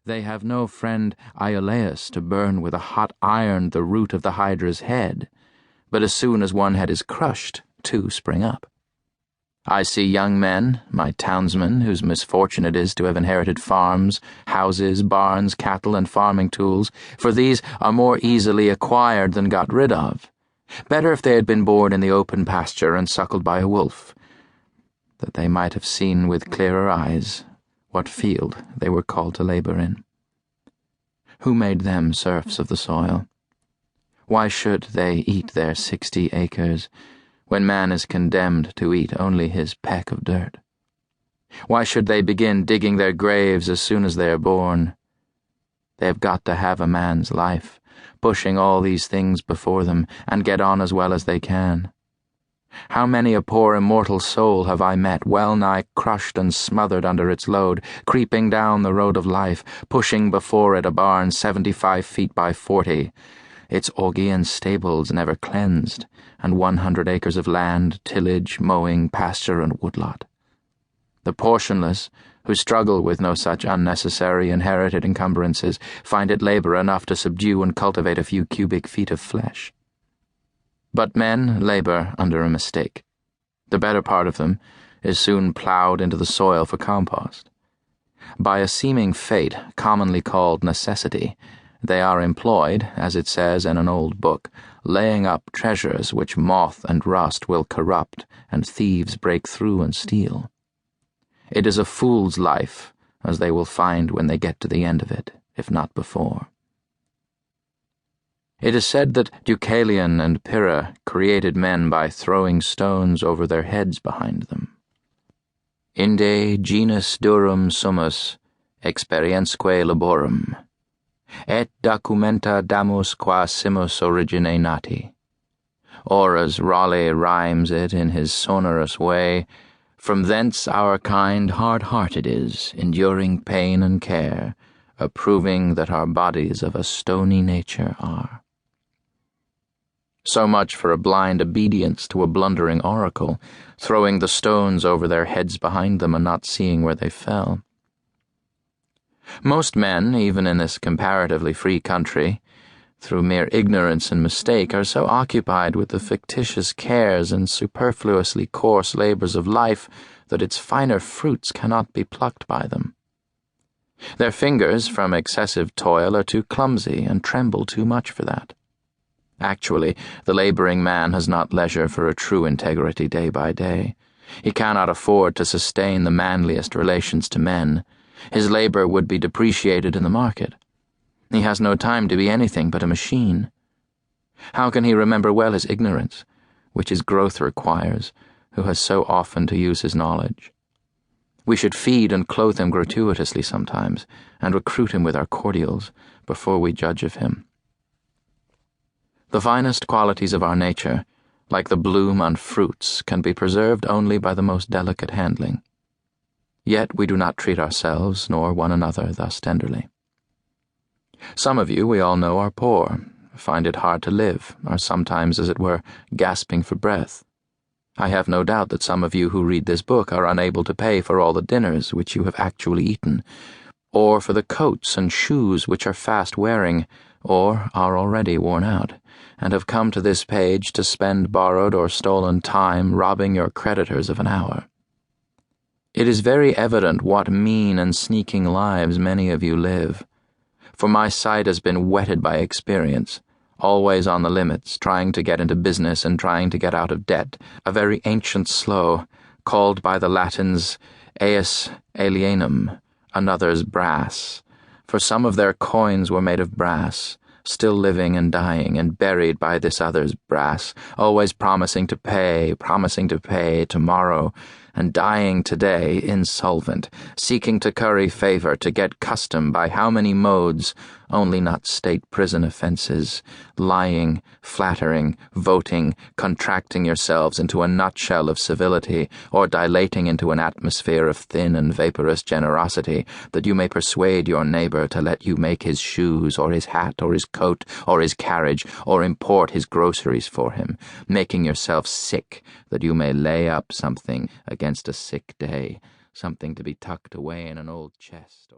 They have no friend Iolaus to burn with a hot iron the root of the hydra's head, but as soon as one head is crushed, two spring up. I see young men, my townsmen, whose misfortune it is to have inherited farms, houses, barns, cattle, and farming tools, for these are more easily acquired than got rid of. Better if they had been born in the open pasture and suckled by a wolf, that they might have seen with clearer eyes what field they were called to labor in. Who made them serfs of the soil? Why should they eat their 60 acres, when man is condemned to eat only his peck of dirt? Why should they begin digging their graves as soon as they are born? They have got to have a man's life, pushing all these things before them, and get on as well as they can. How many a poor immortal soul have I met, well-nigh crushed and smothered under its load, creeping down the road of life, pushing before it a barn 75 feet by 40, its Augean stables never cleansed, and 100 acres of land, tillage, mowing, pasture, and woodlot. The portionless, who struggle with no such unnecessary inherited encumbrances, find it labor enough to subdue and cultivate a few cubic feet of flesh. But men labor under a mistake. The better part of them is soon plowed into the soil for compost. By a seeming fate, commonly called necessity, they are employed, as it says in an old book, laying up treasures which moth and rust will corrupt and thieves break through and steal. It is a fool's life, as they will find when they get to the end of it, if not before. It is said that Deucalion and Pyrrha created men by throwing stones over their heads behind them. Inde genus durum sumus, experiensque laborum, et documenta damus qua simus origine nati. Or, as Raleigh rhymes it in his sonorous way, from thence our kind hard-hearted is, enduring pain and care, approving that our bodies of a stony nature are. So much for a blind obedience to a blundering oracle, throwing the stones over their heads behind them and not seeing where they fell. Most men, even in this comparatively free country, through mere ignorance and mistake, are so occupied with the fictitious cares and superfluously coarse labors of life that its finer fruits cannot be plucked by them. Their fingers, from excessive toil, are too clumsy and tremble too much for that. Actually, the laboring man has not leisure for a true integrity day by day. He cannot afford to sustain the manliest relations to men. His labor would be depreciated in the market. He has no time to be anything but a machine. How can he remember well his ignorance, which his growth requires, who has so often to use his knowledge? We should feed and clothe him gratuitously sometimes, and recruit him with our cordials, before we judge of him. The finest qualities of our nature, like the bloom on fruits, can be preserved only by the most delicate handling. Yet we do not treat ourselves nor one another thus tenderly. Some of you, we all know, are poor, find it hard to live, are sometimes, as it were, gasping for breath. I have no doubt that some of you who read this book are unable to pay for all the dinners which you have actually eaten, or for the coats and shoes which are fast wearing, or are already worn out, and have come to this page to spend borrowed or stolen time robbing your creditors of an hour. It is very evident what mean and sneaking lives many of you live, for my sight has been whetted by experience, always on the limits, trying to get into business and trying to get out of debt, a very ancient slow, called by the Latins eus alienum, another's brass, for some of their coins were made of brass, still living and dying and buried by this other's brass, always promising to pay tomorrow, and dying today insolvent, seeking to curry favor, to get custom by how many modes, only not state prison offenses, lying, flattering, voting, contracting yourselves into a nutshell of civility, or dilating into an atmosphere of thin and vaporous generosity, that you may persuade your neighbor to let you make his shoes, or his hat, or his coat, or his carriage, or import his groceries for him, making yourself sick, that you may lay up something against a sick day, something to be tucked away in an old chest.